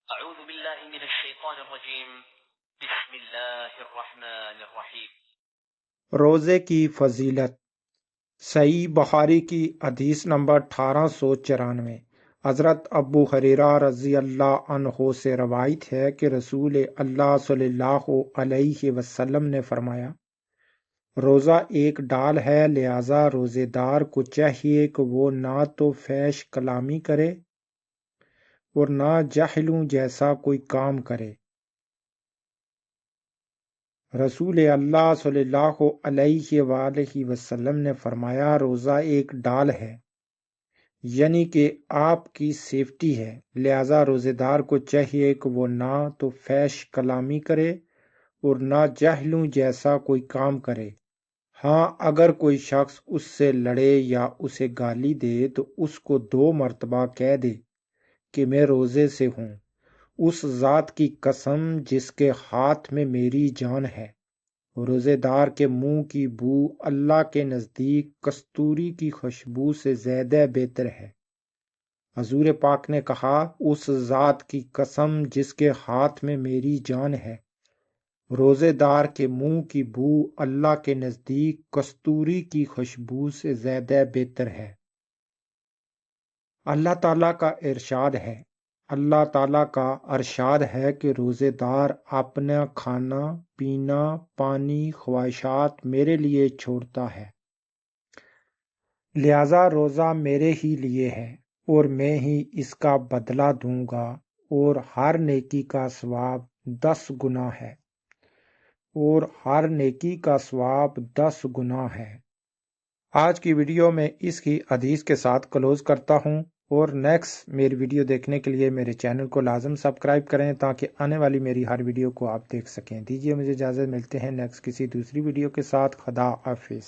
اعوذ باللہ من الشیطان الرجیم بسم اللہ الرحمن الرحیم۔ روزے کی فضیلت۔ صحیح بخاری کی حدیث نمبر 1894۔ حضرت ابو ہریرہ رضی اللہ عنہ سے روایت ہے کہ رسول اللہ صلی اللہ علیہ وسلم نے فرمایا، روزہ ایک ڈال ہے، لہذا روزے دار کو چاہیے کہ وہ نہ تو فحش کلامی کرے اور نہ جاہلوں جیسا کوئی کام کرے۔ رسول اللہ صلی اللہ علیہ وآلہ وسلم نے فرمایا، روزہ ایک ڈال ہے، یعنی کہ آپ کی سیفٹی ہے، لہذا روزے دار کو چاہیے کہ وہ نہ تو فحش کلامی کرے اور نہ جاہلوں جیسا کوئی کام کرے۔ ہاں، اگر کوئی شخص اس سے لڑے یا اسے گالی دے تو اس کو 2 مرتبہ کہہ دے کہ میں روزے سے ہوں، اس ذات کی قسم جس کے ہاتھ میں میری جان ہے۔ روزے دار کے منہ کی بو اللہ کے نزدیک کستوری کی خوشبو سے زیادہ بہتر ہے۔ حضور پاک نے کہا، اس ذات کی قسم جس کے ہاتھ میں میری جان ہے، روزے دار کے منہ کی بو اللہ کے نزدیک کستوری کی خوشبو سے زیادہ بہتر ہے۔ اللہ تعالیٰ کا ارشاد ہے، اللہ تعالیٰ کا ارشاد ہے کہ روزے دار اپنا کھانا پینا پانی خواہشات میرے لیے چھوڑتا ہے، لہذا روزہ میرے ہی لیے ہے اور میں ہی اس کا بدلہ دوں گا، اور ہر نیکی کا ثواب 10 گنا ہے، اور ہر نیکی کا ثواب 10 گنا ہے۔ آج کی ویڈیو میں اس کی حدیث کے ساتھ کلوز کرتا ہوں، اور نیکسٹ میری ویڈیو دیکھنے کے لیے میرے چینل کو لازم سبسکرائب کریں تاکہ آنے والی میری ہر ویڈیو کو آپ دیکھ سکیں۔ دیجیے مجھے اجازت، ملتے ہیں نیکسٹ کسی دوسری ویڈیو کے ساتھ۔ خدا حافظ۔